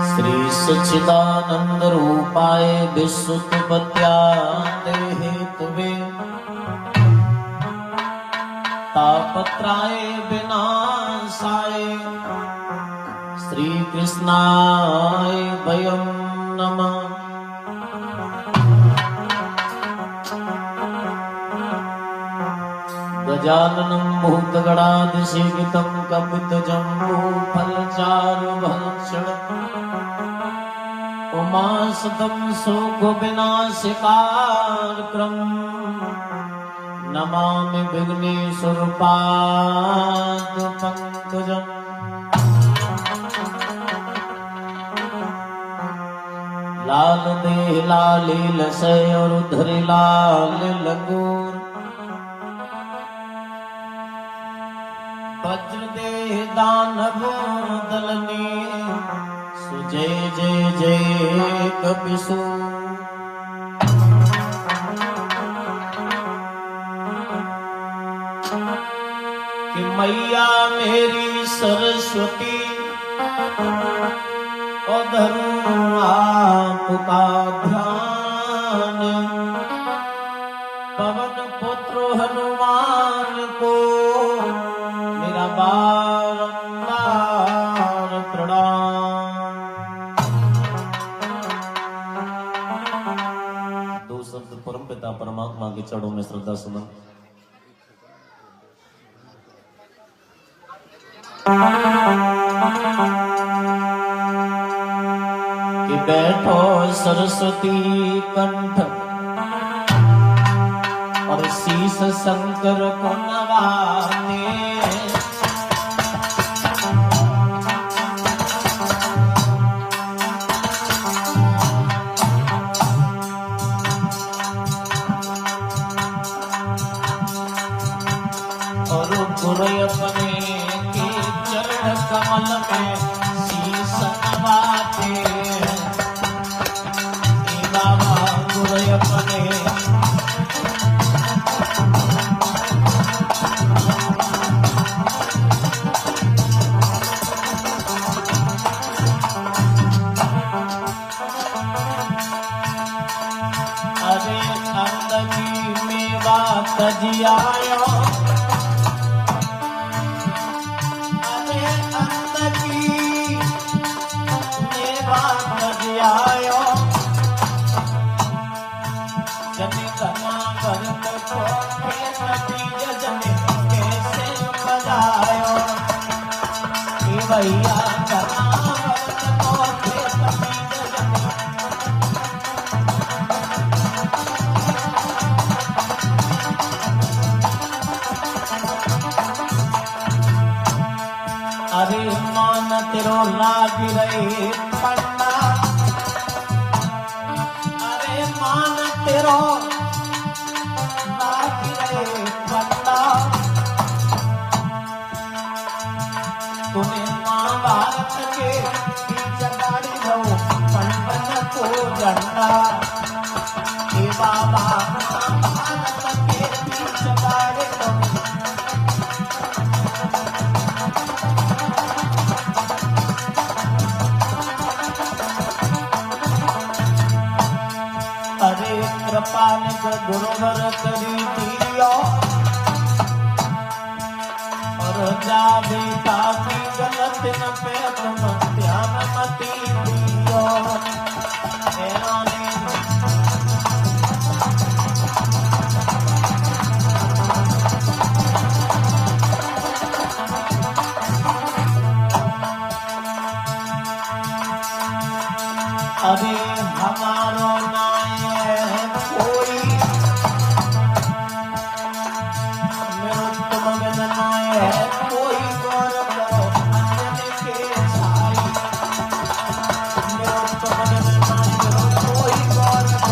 श्री सच्चिदानंद रूपाय विश्वोत्पत्त्यादि हेतुवे तापत्राय विनाशाय श्री कृष्णाय वयं नमः। गजाननं भूतगणाधिसेवितं कपितजम्बूफलचारुभक्षण उमासुतं शोकविनाशकारक्रं नमामि विघ्नेश्वरपादपङ्कजम्। लाल देह लाली लसय और धरि लाल लंगूर वज्र देह दानव दलनी सुजय जय जय कपिसूर। कि मैया मेरी सरस्वती धरूं आपका ध्यान पवन पुत्र हनुमान को मेरा बारंबार प्रणाम। दो शब्द परमपिता परमात्मा के चरणों में श्रद्धा सुमन। कि बैठो सरस्वती कंठ और शीश शंकर को नवाने। और गुरु अपने के चरण कमल में शीश नवाते। बाबा गुरु अपने अरे अंदगी में बात जियायो। अरे अंदगी में बात जियायो। जने कमा भरत को जने कैसे बजायो। कि भैया कमा भरत को अरे मान तेरो लाग रहे पन्ना। अरे मान तेरो लाग रहे पन्ना। तुम्हें माँ भारत के बीच गाड़ी दो पंडन को झंडा। हे बाबा भारत के बीच गाड़ी दो। अरे कृपाल गुरुवर करी दियो। और जा बेटा की गलत न पे तुम ध्यान मती दियो। अरे हमारो नाय कोई मेरो तुम बिन नाय कोई गौरव अंजन के छाई। मेरो तुम बिन नाय कोई गौरव।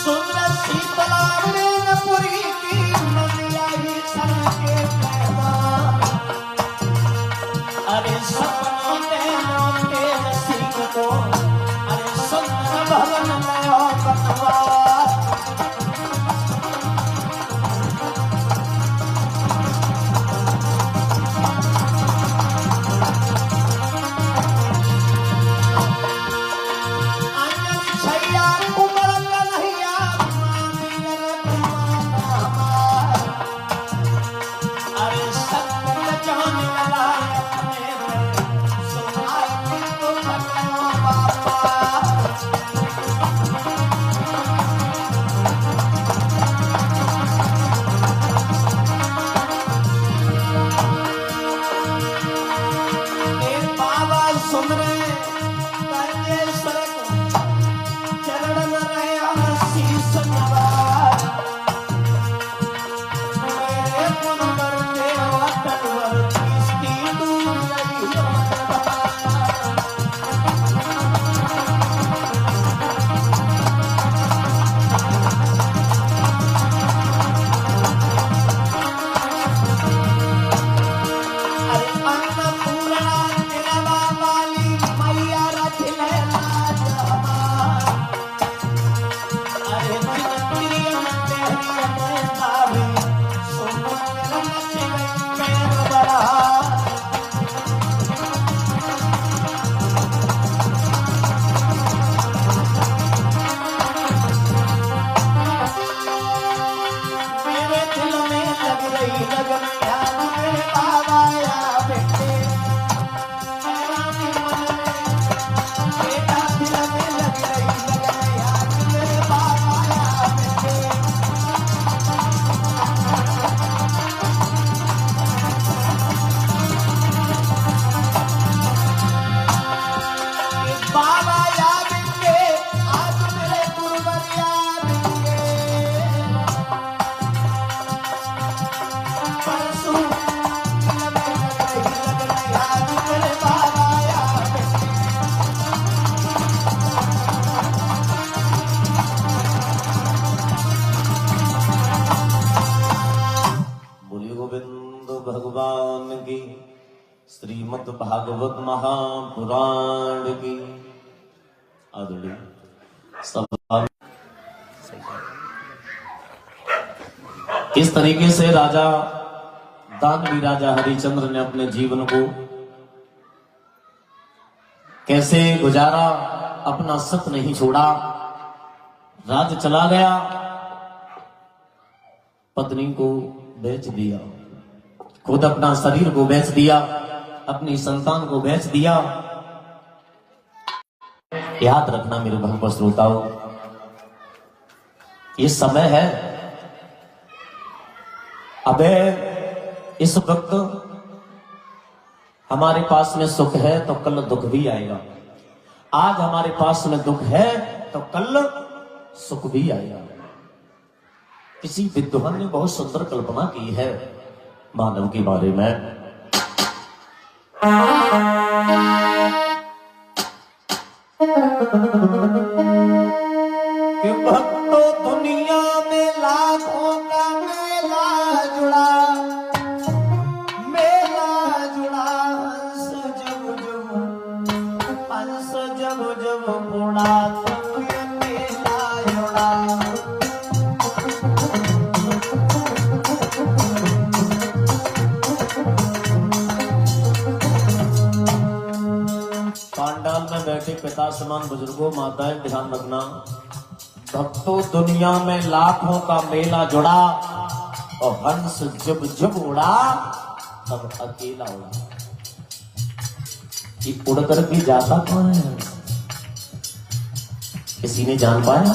सुन श्रीमद् भागवत महापुराण की आदरणीय सभा। इस तरीके से राजा दानवी राजा हरिश्चंद्र ने अपने जीवन को कैसे गुजारा, अपना सत नहीं छोड़ा, राज्य चला गया, पत्नी को बेच दिया, खुद अपना शरीर को बेच दिया, अपनी संतान को बेच दिया। याद रखना मेरे भक्त श्रोताओं, ये समय है, अबे इस वक्त हमारे पास में सुख है तो कल दुख भी आएगा। आज हमारे पास में दुख है तो कल सुख भी आएगा। किसी विद्वान ने बहुत सुंदर कल्पना की है मानव के बारे में। कि भक्तों दुनिया में लाखों का मेला जुड़ा, हंस जब जब उड़ा तो ये मेला जुड़ा। पांडाल में बैठे पिता समान बुजुर्गों, माताएं, ध्यान रखना। भक्तों दुनिया में लाखों का मेला जुड़ा और हंस जब जब उड़ा तब अकेला उड़ा। कि उड़ करके जाता कौन है, किसी ने जान पाया?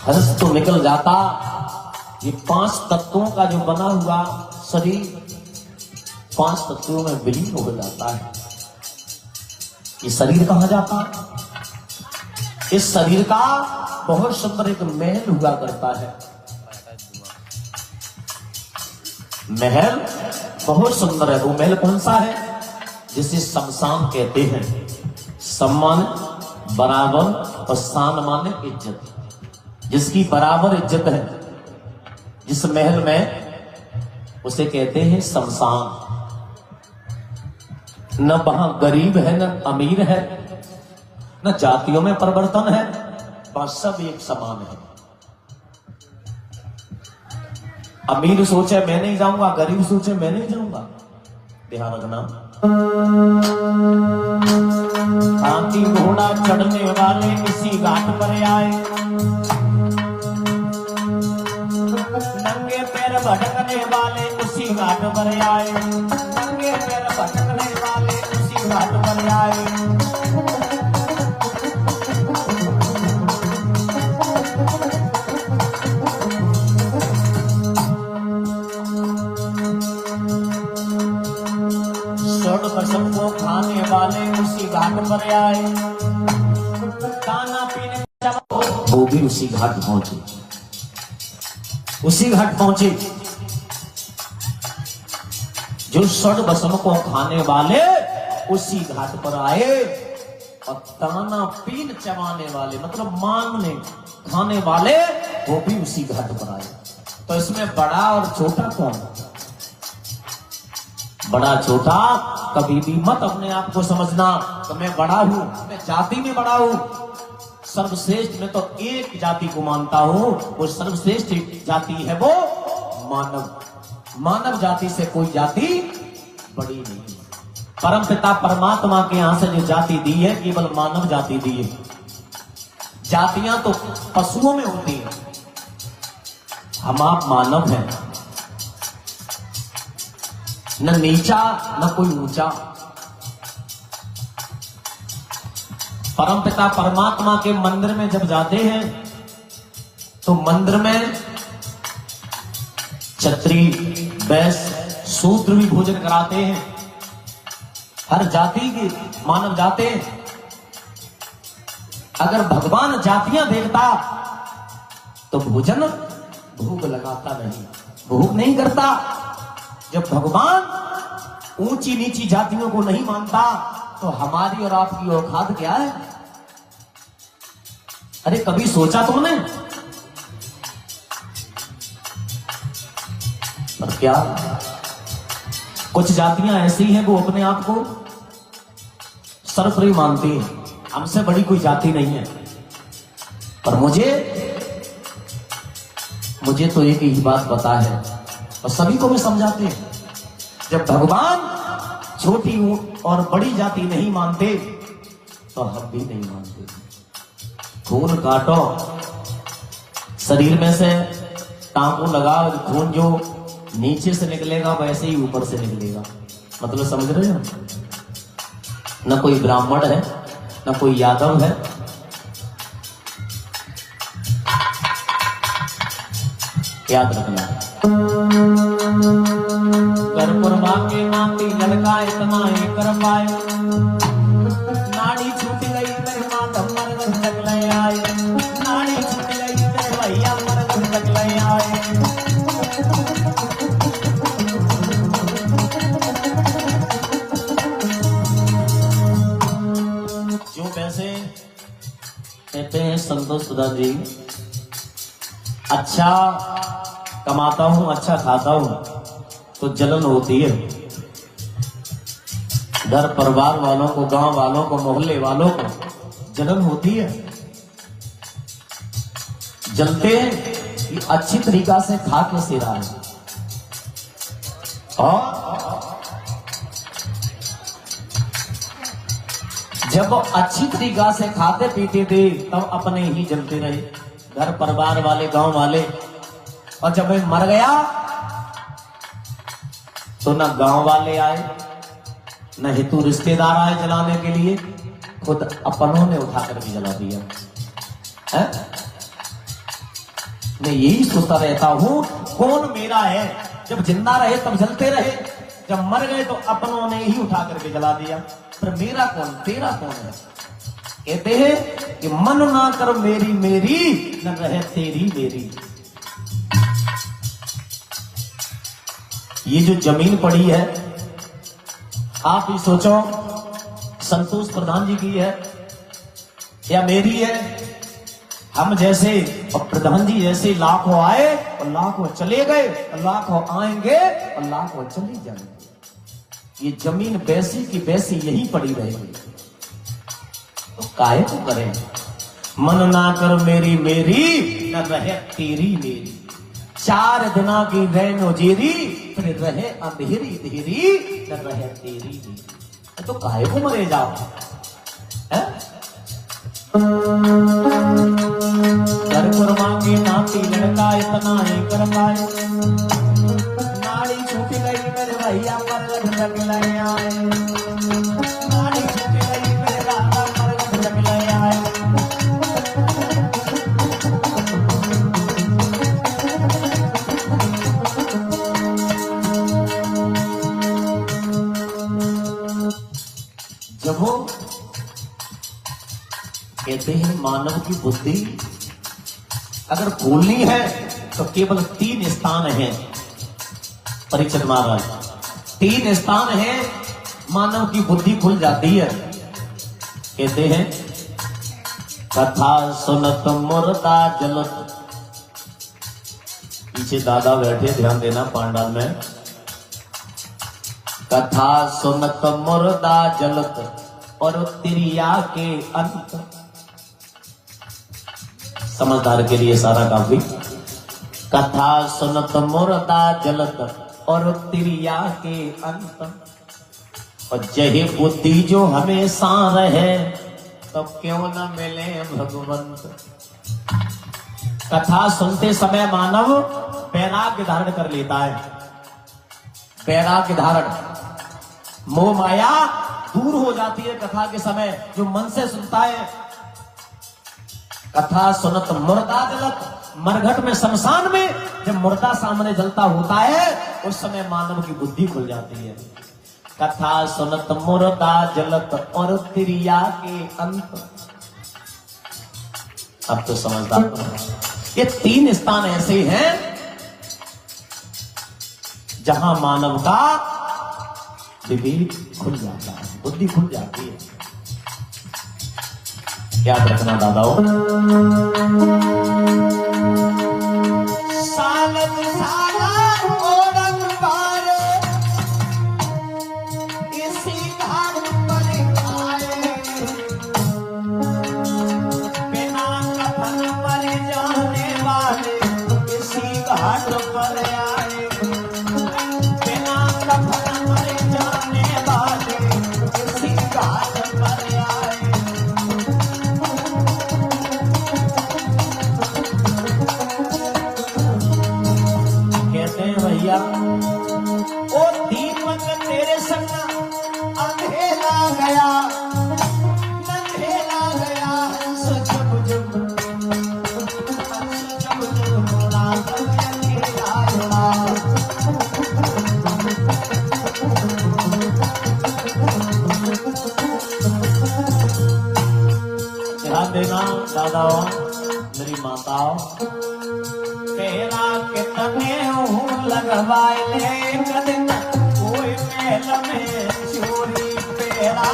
हंस तो निकल जाता, ये 5 तत्वों का जो बना हुआ शरीर 5 तत्वों में विलीन हो जाता है। ये शरीर कहां जाता? इस शरीर का बहुत सुंदर एक महल हुआ करता है। महल बहुत सुंदर है। वो महल कौन सा है? जिसे शमशान कहते हैं। सम्मान बराबर और शान माने इज्जत। जिसकी बराबर इज्जत है, जिस महल में, उसे कहते हैं शमशान। न वहां गरीब है, न अमीर है, न जातियों में परिवर्तन है, वहां सब एक समान है। अमीर सोचे मैं नहीं जाऊंगा, गरीब सोचे मैं नहीं जाऊंगा। ध्यान रखना। हाथी घोड़ा चढ़ने वाले इसी घाट पर आए, नंगे पैर भटकने वाले उसी घाट पर आए, नंगे पैर भटकने वाले उसी घाट पर आए। सबको खाने वाले उसी घाट पर आए, खाना पीने वो भी उसी घाट पहुंचे, उसी घाट पहुंचे। जो षड भस्म को खाने वाले उसी घाट पर आए और दाना पीन चबाने वाले मतलब मांगने खाने वाले वो भी उसी घाट पर आए। तो इसमें बड़ा और छोटा कौन? बड़ा छोटा कभी भी मत अपने आप को समझना तो मैं बड़ा हूं, मैं जाति में बड़ा हूं। सर्वश्रेष्ठ में तो एक जाति को मानता हूं, वो सर्वश्रेष्ठ जाति है वो मानव। मानव जाति से कोई जाति बड़ी नहीं। परमपिता परमात्मा के यहां से जो जाति दी है केवल मानव जाति दी है। जातियां तो पशुओं में होती हैं, हम आप मानव हैं, न नीचा न कोई ऊंचा। परमपिता परमात्मा के मंदिर में जब जाते हैं तो मंदिर में क्षत्रिय, वैश्य, शूद्र भी भोजन कराते हैं। हर जाति के मानव जाते हैं। अगर भगवान जातियां देखता तो भोजन भूख लगाता नहीं, भूख नहीं करता। जब भगवान ऊंची नीची जातियों को नहीं मानता तो हमारी और आपकी औकात क्या है? अरे कभी सोचा तुमने? पर क्या कुछ जातियां ऐसी हैं वो अपने आप को सर्वोपरि मानती हैं, हमसे बड़ी कोई जाति नहीं है। पर मुझे तो एक ही बात पता है और सभी को भी समझाते हैं, जब भगवान छोटी और बड़ी जाति नहीं मानते तो हम भी नहीं मानते। खून काटो, शरीर में से टांकों लगाओ, खून जो नीचे से निकलेगा वैसे ही ऊपर से निकलेगा। मतलब समझ रहे हो? न कोई ब्राह्मण है न कोई यादव है, याद रखना। कर्पूरवा के नाती लड़का इतना ही कर पाए, नाड़ी छूट गई मेहमान मरगन तक ले आए, नाड़ी छूट गई मेरे भैया मरगन तक ले आए। जो पैसे कहते हैं संतोष सुधा जी, अच्छा कमाता हूं अच्छा खाता हूं तो जलन होती है। घर परिवार वालों को, गांव वालों को, मोहल्ले वालों को जलन होती है। जलते हैं कि अच्छी तरीका से खा के से रहा है, और जब अच्छी तरीका से खाते पीते थे तब अपने ही जलते रहे, घर परिवार वाले, गांव वाले। और जब मैं मर गया तो न गांव वाले आए न हेतु रिश्तेदार आए जलाने के लिए, खुद अपनों ने उठा कर भी जला दिया है? मैं यही सोचता रहता हूं कौन मेरा है। जब जिंदा रहे तब जलते रहे, जब मर गए तो अपनों ने ही उठा करके जला दिया। पर मेरा कौन, तेरा कौन है? कहते हैं कि मन ना कर मेरी मेरी, न रहे तेरी मेरी। ये जो जमीन पड़ी है, आप ही सोचो, संतोष प्रधान जी की है या मेरी है? हम जैसे और प्रधान जी जैसे लाखों आए और लाखों चले गए, और लाखों आएंगे और लाखों चले जाएंगे। ये जमीन वैसी की वैसी यही पड़ी रहेगी, तो काहे को करें? मन ना कर मेरी मेरी, न रहे तेरी मेरी। 4 दिना की रैनो जेरी, फिर रहे अंधेरी धीरी, न रहे तेरी मेरी। तो काहे को मरे जाओ? कर्पूरवा के नाती लड़का इतना ही कर पाए, नाड़ी छूट गई मेरे भैया मरगन तक ले आए, नाड़ी छूट गई मेरे राजा मरगन तक ले आए। जब वो कहते हैं मानव की बुद्धि अगर खोलनी है तो केवल 3 स्थान हैं। परीक्षित महाराज, 3 स्थान हैं, मानव की बुद्धि खुल जाती है। कहते हैं कथा सुनत मुर्दा जलत। पीछे दादा बैठे, ध्यान देना पांडाल में। कथा सुनत मुर्दा जलत और तिरिया के अंत। समझदार के लिए सारा काफी। कथा सुनत मुर्दा जलत और तिरिया के अंत। और जही बुद्धि जो हमेशा रहे तो क्यों न मिले भगवंत। कथा सुनते समय मानव वैराग्य धारण कर लेता है। वैराग्य धारण, मोह माया दूर हो जाती है कथा के समय, जो मन से सुनता है। कथा सुनत मुर्दा जलत, मरघट में, शमशान में जब मुर्दा सामने जलता होता है उस समय मानव की बुद्धि खुल जाती है। कथा सुनत मुर्दा जलत और तिरिया के अंत। अब तो समझदार। ये 3 स्थान ऐसे हैं जहां मानव का विवेक खुल जाता है, बुद्धि खुल जाती है। याद रखना दादाओं। सालन साला ओढ़न पारे कफन पर जाने वाले इसी घाट पर आए, बिना कफन पर जाने वाले इसी घाट पर आए। कहते हैं भैया ओ दीपक तेरे संग अंधेरा गया, अंधेरा गया हंस जब जब, हंस जब जब रात में अंधेरा गया। ध्यान देना दादाओं, मेरी माताओं, तेरा कितने लगवाए ले कदम कोई महल में चोरी तेरा।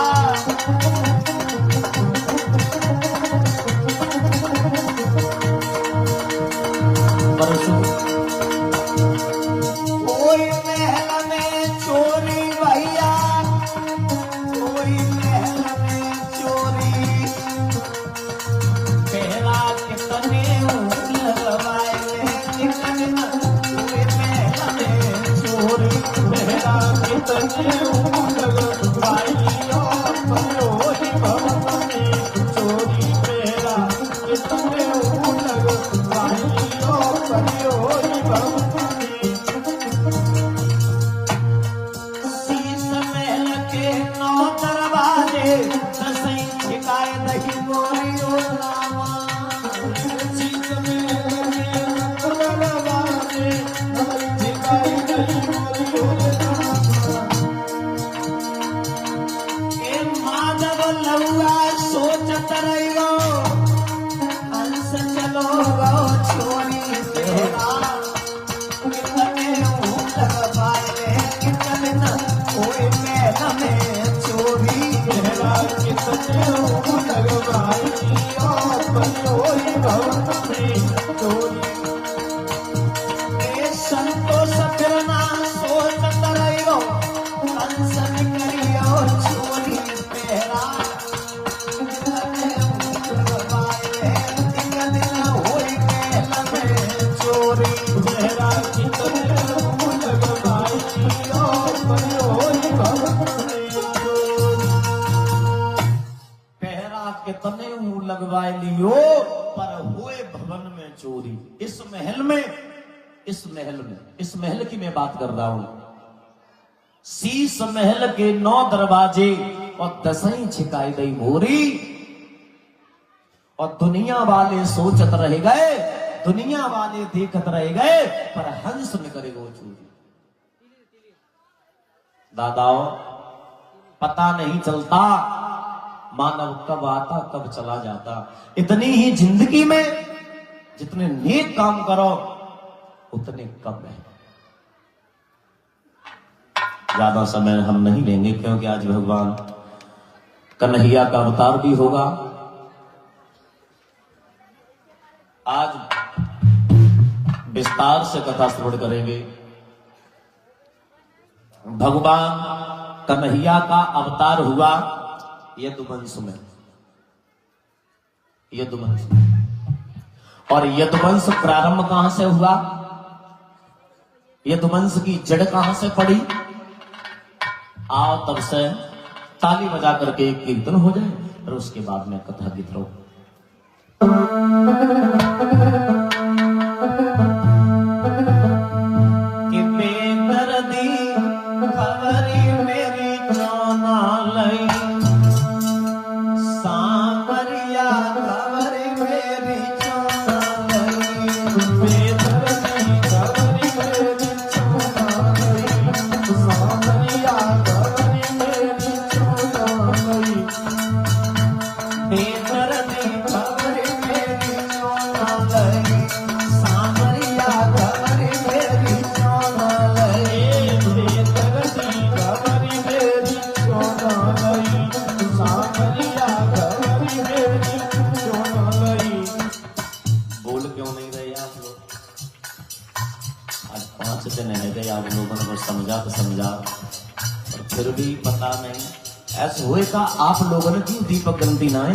परसों कोई महल में चोरी भैया, कोई महल में चोरी, तेरा कितने लगवाए ले कदम कोई महल में चोरी, तेरा कितने लगवाए परोही भवन में चोरी, तेरा कितने लगवाए परोही भवन में। शीश महल के 9 दरवाजे दसई छिकाए दही गोरी ओ रामा, शीश महल के 9 दरवाजे दसई छिकाए दही गोरी ओ रामा। ए माधव लहुआ सोचत रहियो हंस चलो गो छोरी तेरा, कितने लगवाए कितने न कोई महल में चोरी, तेरा कितने लगवाए परोही भवन में चोरी। ए संतोष फिरना सोचत रहियो हंस निकलियो छोरी तेरा, कितने लगवाए कितने न होई महल में चोरी, तेरा कितने लगवाए परोही भवन में चोरी। पहरा कितने लगवाए लियो पर हुए भवन में चोरी। इस महल में, इस महल में, इस महल की मैं बात कर रहा हूं। शीश महल के 9 दरवाजे और दसई छिकाई गई मोरी, और दुनिया वाले सोचत रह गए, दुनिया वाले देखत रह गए, पर हंस न करे वो चोरी। दादाओं, पता नहीं चलता मानव कब आता कब चला जाता। इतनी ही जिंदगी में जितने नेक काम करो उतने कम है। ज्यादा समय हम नहीं लेंगे क्योंकि आज भगवान कन्हैया का अवतार भी होगा। आज विस्तार से कथा श्रवण करेंगे। भगवान कन्हैया का अवतार हुआ यदुवंश में, यदुवंश। और यदुवंश प्रारंभ कहां से हुआ, यदुवंश की जड़ कहां से पड़ी। आओ तब से ताली बजा करके एक कीर्तन हो जाए और उसके बाद में कथा गीत रो। कि बेदर्दी खबरी मेरी चौना लई, सांवरिया खबरी मेरी चौना लई, बेदर्दी खबरी मेरी चौना लई, सांवरिया खबरी मेरी चौना लई, बेदर्दी खबरी मेरी चौना लई, सांवरिया खबरी मेरी चौना लई, बेदर्दी खबरी मेरी चौना लई, सांवरिया खबरी मेरी चौना लई। बोल क्यों नहीं रहे आप लोग? आज 5 दिन है गए, आप लोगों ने समझा तो समझा, और फिर भी पता नहीं ऐसे हुए का आप लोगों ने क्यों दीपक गंती ना है।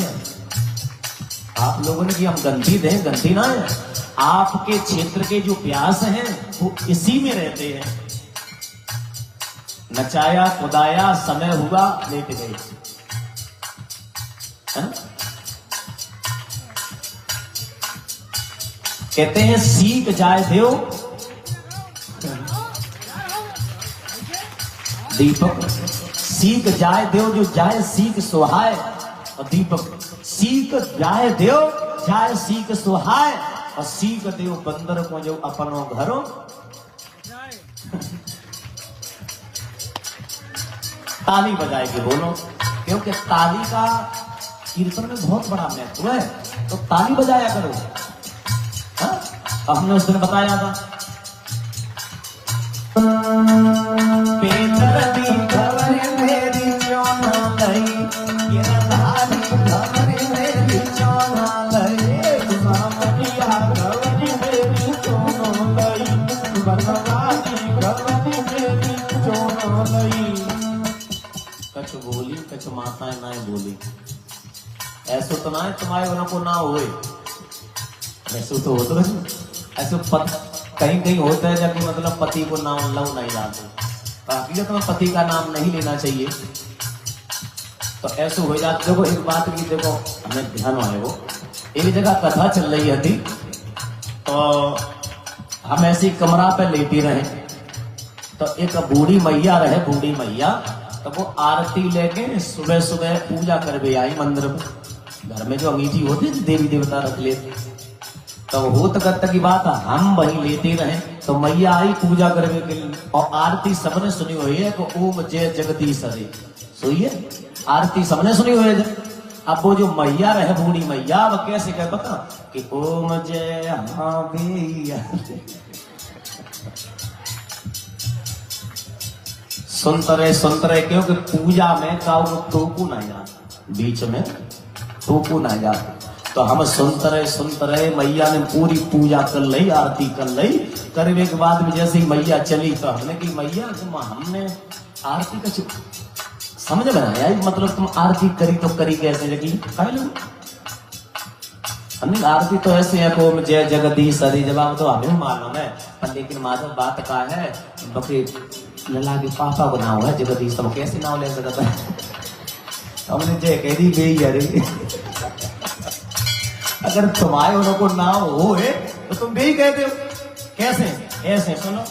आप लोगों ने कि हम गंदी दें, गंदी ना है। आपके क्षेत्र के जो व्यास हैं वो इसी में रहते हैं। नचाया खुदाया समय हुआ लेट गए, है ना? कहते हैं सीख जाए देव दीपक, सीख जाए देव जो जाए सीख सुहाय। और दीपक सीख जाए देव जाए सीख सुहाय, और सीख देव बंदर को जो अपनों घरों। ताली बजाए के बोलो, क्योंकि ताली का कीर्तन में बहुत बड़ा महत्व है, तो ताली बजाया करो। हाँ? हमने उस दिन बताया था कछ बोली कछ माताएं ना बोली, ऐसो तो ना है तुम्हारे को ना होए, ऐसो तो होता है। ऐसे कहीं कहीं होता है जबकि मतलब पति को नाम लव नहीं जाते, हकीकत में पति का नाम नहीं लेना चाहिए, तो ऐसे हो जाते। देखो एक बात की, देखो हमें ध्यान आए, वो एक जगह कथा चल रही थी, तो हम ऐसी कमरा पे लेटी रहे, तो एक बूढ़ी मैया रहे, बूढ़ी मैया, तो वो आरती लेके सुबह सुबह पूजा कर भी आई मंदिर में। घर में जो अंगीठी होती थी देवी देवता रख लेते, तो होत करता की बात हम वहीं लेते रहे, तो मैया आई पूजा करने के लिए, और आरती सबने सुनी हुई है कि ओम जय जगदीश हरे, सुनिए आरती सबने सुनी हुई है। अब वो जो मैया रहे बूढ़ी मैया, वो कैसे कहे पता कि ओम जय हाँ भैया, सुनते रहे क्योंकि पूजा में का टोकू ना जाता, बीच में टोकू ना जाता। तो हम सुनते रहे, मैया ने पूरी पूजा कर ली, आरती कर ली, करने के बाद में जैसे ही मैया चली, तो हमने की मैया हमने आरती का समझ में आया, मतलब तुम आरती करी तो करी कैसे लगी, हमने आरती तो ऐसे है को जय जगदीश हरि, जवाब तो हमें मालूम है, पर लेकिन माधव बात का है बकरी लला के पापा को नाम है जगदीश, तो कैसे नाम ले सकता है, हमने जय कह दी गई अरे अगर तुम्हारे उनको नाम हो है तो तुम भी कहते हो, कैसे ऐसे सुनो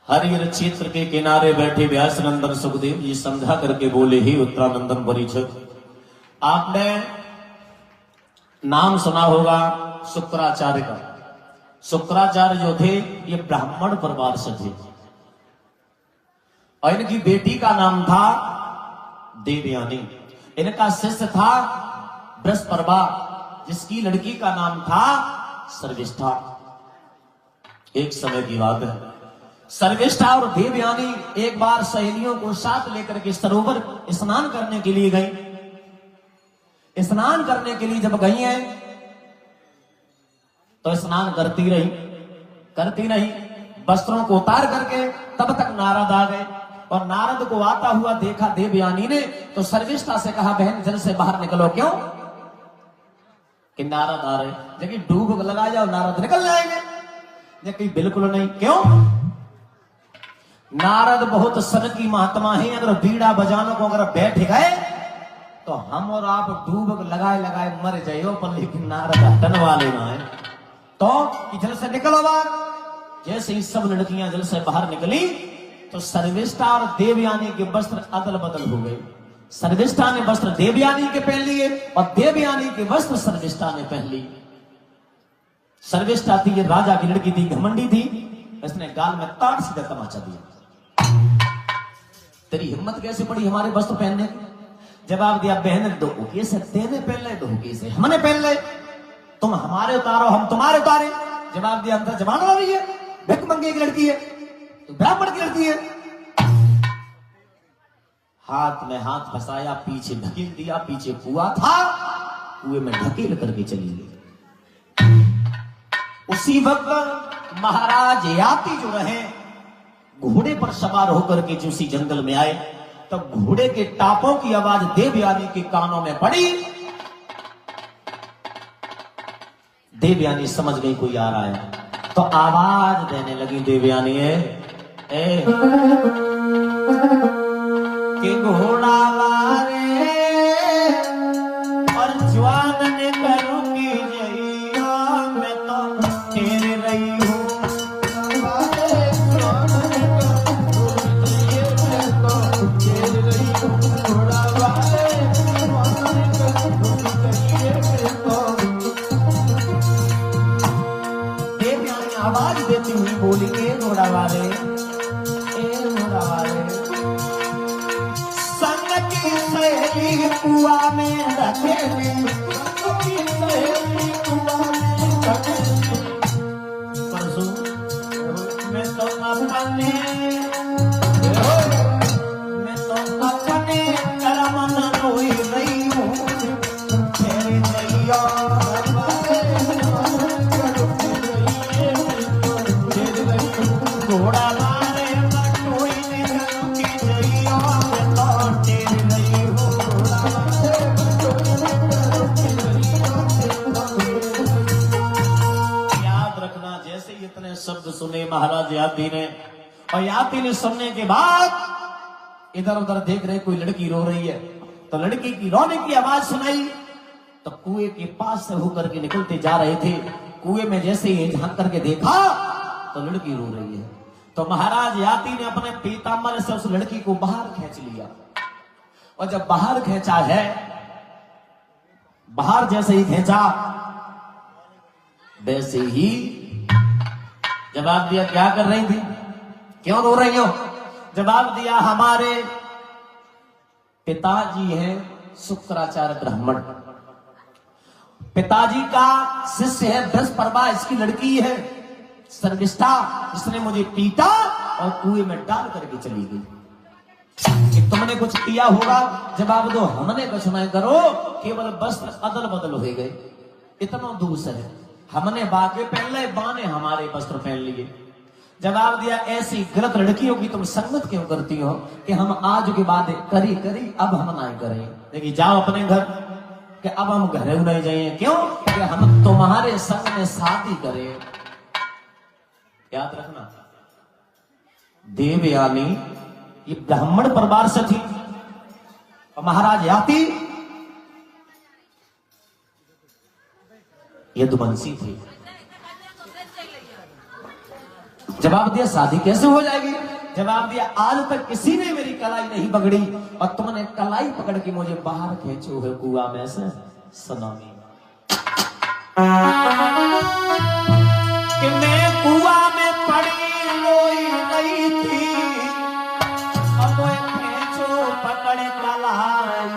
हरिहर क्षेत्र के किनारे बैठे व्यास नंदन सुखदेव जी समझा करके बोले, ही उत्तरानंदन परीक्षक, आपने नाम सुना होगा शुक्राचार्य का। शुक्राचार्य जो थे ये ब्राह्मण परिवार से थे, और इनकी बेटी का नाम था देवयानी, इनका शिष्य था बृहस्पति, जिसकी लड़की का नाम था सर्विष्ठा। एक समय की बात है, सर्विष्ठा और देवयानी एक बार सहेलियों को साथ लेकर के सरोवर स्नान करने के लिए गई। स्नान करने के लिए जब गई हैं तो स्नान करती रही, वस्त्रों को उतार करके तब तक नारद आ गए। और नारद को आता हुआ देखा देवयानी ने तो सर्विष्ठा से कहा, बहन जल से बाहर निकलो। क्यों? कि नारद आ रहे। लेकिन डूब लगा जाओ नारद निकल जाएंगे। लेकिन बिल्कुल नहीं। क्यों? नारद बहुत सन की महात्मा है, अगर बीड़ा बजानो को अगर बैठ गए तो हम और आप डूब लगाए लगाए मर जाइयो, पर लेकिन नारद हटन वाले ना है। तो कि जल से निकलो बाहर। जैसे ही सब लड़कियां जल से बाहर निकली तो सर्विष्ठा और देवयानी के वस्त्र अदल बदल हो गए। सर्विष्ठा ने वस्त्र देवयानी के पहन लिए और देवयानी के वस्त्र सर्विष्ठा ने पहन ली। सर्विष्ठा थी ये राजा की लड़की थी, घमंडी थी, इसने गाल में ताड़ सीधा तमाचा दिया। तेरी हिम्मत कैसे पड़ी हमारे वस्त्र पहनने की? जवाब दिया, बहन धोखे से तेने पहन ले, धोखे से हमने पहन ले। तुम हमारे उतारो, हम तुम्हारे उतारे। जवाब दिया, अंदर जबान हो रही है, भिख मंगे की लड़की है, तो ब्राह्मण की लड़की है। हाथ में हाथ फंसाया, पीछे ढकेल दिया। पीछे कुआं था, कुएं में ढकेल करके चली गई। उसी वक्त महाराज याति जो रहे घोड़े पर सवार होकर के उसी जंगल में आए, तब घोड़े के टापों की आवाज देवयानी के कानों में पड़ी। देवयानी समझ गई कोई आ रहा है, तो आवाज देने लगी देवयानी, ए कि घोड़ा वारे और ज्वान ने करूं की जइया, मैं तो तेरे रही हूं। देवयानी आवाज देती हुई बोली, ए घोड़ा वाले, ए घोड़ा वाले, संग की सहेली कुआं में रखेली, परसों मैं तो अपने कर्म न रोई रही हूँ, तेरे नैया घोड़ा मारे मटोई ने की जइया, मैं तो तेरे नहीं हूँ। याद रखना, जैसे इतने शब्द सुने महाराज याति ने, और याति ने सुनने के बाद इधर उधर देख रहे, कोई लड़की रो रही है, तो लड़की की रोने की आवाज सुनाई। तो कुएं के पास से होकर के निकलते जा रहे थे। कुएं में जैसे ही झांक करके देखा तो लड़की रो रही है। तो महाराज याति ने अपने पीताम्बर से उस लड़की को बाहर खींच लिया। और जब बाहर खींचा है, बाहर जैसे ही खींचा वैसे ही जवाब दिया, क्या कर रही थी, क्यों रो रही हो? जवाब दिया, हमारे पिताजी हैं शुक्राचार्य ब्राह्मण, पिताजी का शिष्य है बृहस्पति, इसकी लड़की है सर्विष्ठा, जिसने मुझे पीटा और कुएं में डाल करके चली गई। कि तुमने कुछ किया होगा? जवाब दो, हमने कुछ नहीं करो, केवल वस्त्र अदल बदल हो गए, इतना दूर है। हमने बाके पहन ले, बाने हमारे वस्त्र पहन लिए। जवाब दिया, ऐसी गलत लड़कियों की तुम संगत क्यों करती हो कि हम आज के बाद करी अब हम नहीं करें। देखिए, जाओ अपने घर, कि अब हम घरे नहीं जाइए। क्यों? कि हम तुम्हारे संग में शादी करें। याद रखना, देवयानी ये ब्राह्मण परिवार से थी और महाराज याति यदुवंशी थे। जवाब दिया, शादी कैसे हो जाएगी? जवाब दिया, आज तक किसी ने मेरी कलाई नहीं पकड़ी और तुमने कलाई पकड़ के मुझे बाहर खींचो है कुआं में से। सुनामी कि मैं कुआं में पड़ी रोई गई थी, अब खींचो पकड़ कलाई,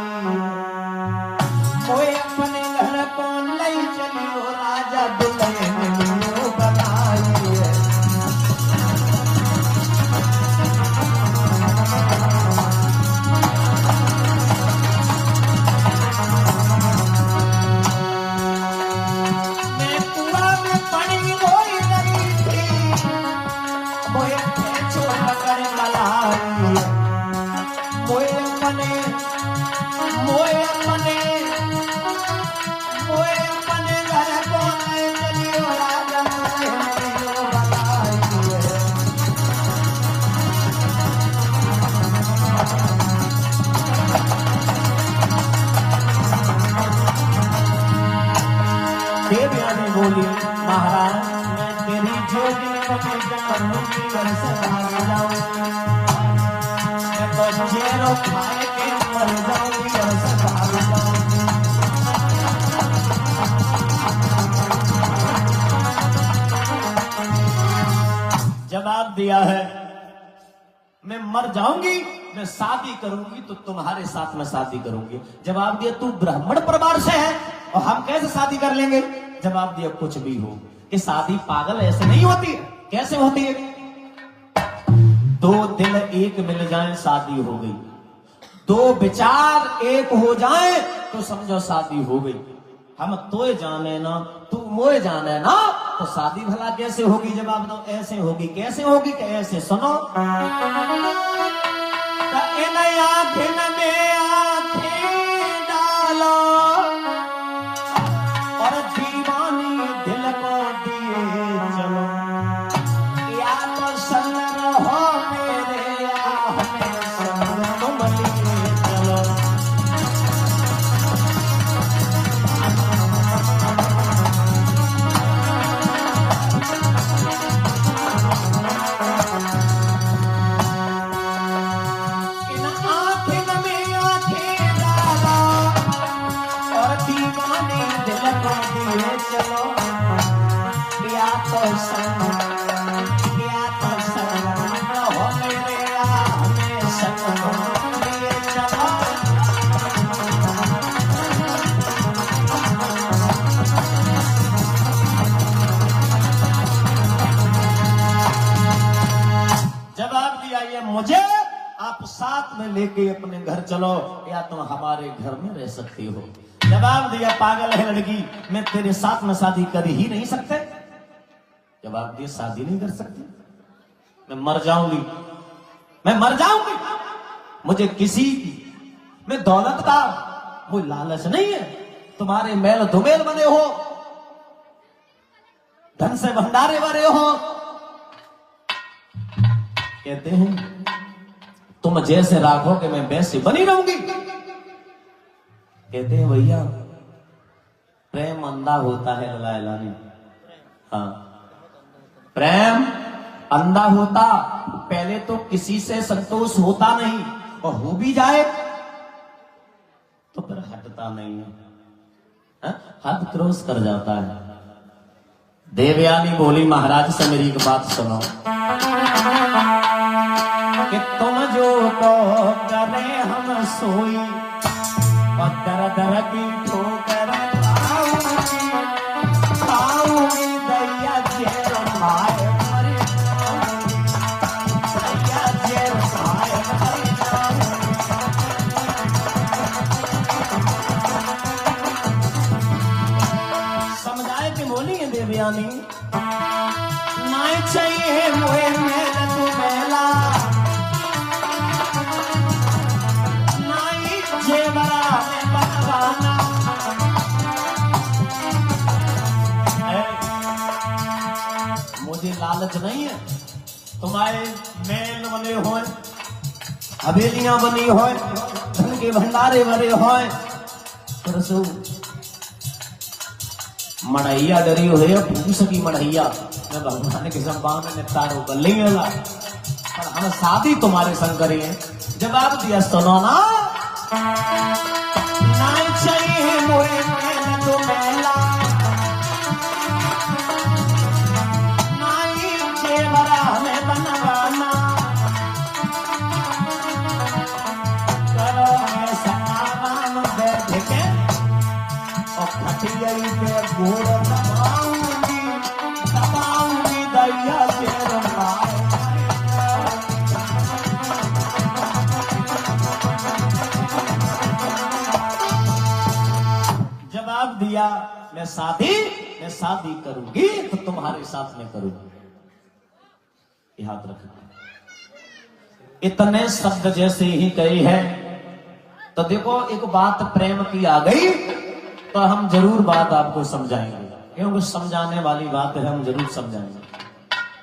कोई अपने घर को नहीं चलियो, राजा दुल्हन बनाई। मैं जाऊंगी घर से भाग जाऊंगी, मैं तो जेरो खाए के मर जाऊंगी घर से भाग जाऊंगी। जवाब दिया है मैं मर जाऊंगी, मैं शादी करूंगी तो तुम्हारे साथ में शादी करूंगी। जवाब दिया तू ब्राह्मण परिवार से है और हम कैसे शादी कर लेंगे। जवाब दिया कुछ भी हो, कि शादी पागल ऐसे नहीं होती है। कैसे होती है? दो दिल एक मिल जाए शादी हो गई, दो विचार एक हो जाए तो समझो शादी हो गई। हम तोए जाने ना तू मोए जाने ना, तो शादी भला कैसे होगी। जवाब दो ऐसे होगी। कैसे होगी? कि ऐसे सुनो, इन आँखिन में आँखें डालो और दीवानी दिल को दिए चलो, या तो संग रहो मेरे या हमें संग तुम लिए चलो। चलो या तो संग हो मेरे या हमें संग लिए चलो। जवाब दिया ये मुझे आप साथ में लेके अपने घर चलो या तुम हमारे घर में रह सकती हो। जवाब दिया पागल है लड़की, मैं तेरे साथ में शादी कर ही नहीं सकते। जवाब दिया शादी नहीं कर सकती, मैं मर जाऊंगी, मैं मर जाऊंगी। मुझे किसी में दौलत का कोई लालच नहीं है। तुम्हारे मेल धुमेल बने हो, धन से भंडारे भरे हो। कहते हैं तुम जैसे राखोगे मैं वैसे बनी रहूंगी। कहते हैं भैया प्रेम अंधा होता है लैला ने। हाँ, प्रेम अंधा होता, पहले तो किसी से संतोष होता नहीं और हो भी जाए तो फिर हटता नहीं है, हद क्रॉस कर जाता है। देवयानी बोली महाराज से मेरी एक बात सुनो, कि तुम जो को करे हम सोई और दर दर की ठोकर खाऊंगी दैया जेर माए मर जाऊंगी, दैया जेर माए मर जाऊंगी। समझाए कि बोली है देवयानी, नाई चाहिए मोए मेल तू मेला, नाई जेवरा में बनवाना। मुझे लालच नहीं है, तुम्हारे मेल बने हो, हवेलियां बनी हो, धन के भंडारे भरे हो, परसों मढ़ैया डरी हो पूछ की मढ़ैया मैं भगवान के सम्मान में तारो कर लेंगे, पर हम शादी तुम्हारे संग करेंगे। जवाब दिया सुनो ना, नाई चाहिए मोए मेल तो मेला, नाई जेवरा में बनवाना, करो ऐसा आराम बैठ के और खटियाई पे गोड़ दबाऊंगी, दबाऊंगी दैया जेर माए। जवाब दिया मैं शादी करूंगी तो तुम्हारे साथ में करूंगी। याद रखना, इतने शब्द जैसे ही कही है तो देखो एक बात प्रेम की आ गई तो हम जरूर बात आपको समझाएंगे, क्योंकि समझाने वाली बात है, हम जरूर समझाएंगे।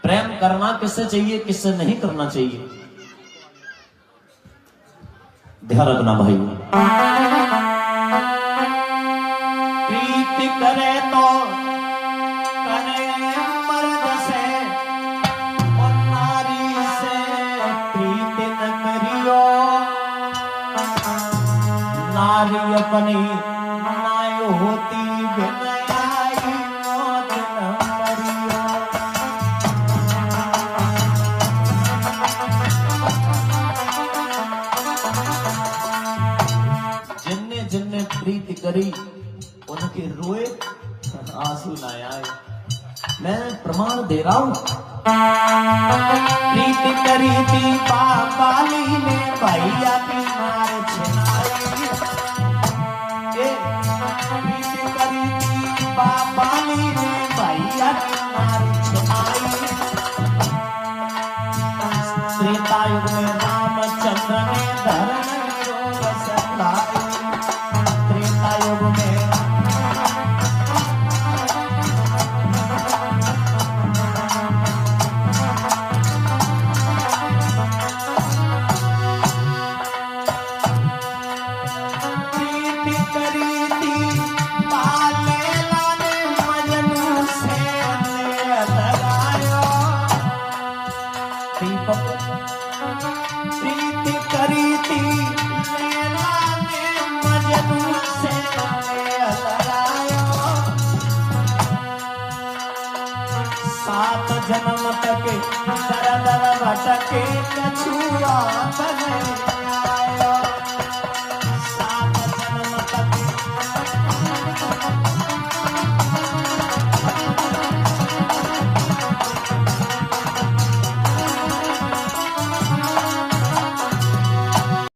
प्रेम करना किससे चाहिए, किससे नहीं करना चाहिए, ध्यान रखना भाई। प्रीति करे तो करे मर्द से और ना नारी अपनी नाय होती बिनाई मौत न मरियो। जिनने जिनने प्रीति करी उनके रोए आंसू ना आए। मैं प्रमाण दे रहा हूं। प्रीति करी थी बाली ने भैया की मार छिनाई। प्रीति करी थी बाली ने भैया की मार छिनाई। त्रेता युग में रामचंद्र ने धर्म रोग सताई। त्रेता युग में प्रीति करी थी लैला ने मजनू से लगायो। 7 जन्म तक दर दर भटके कछुआ बने।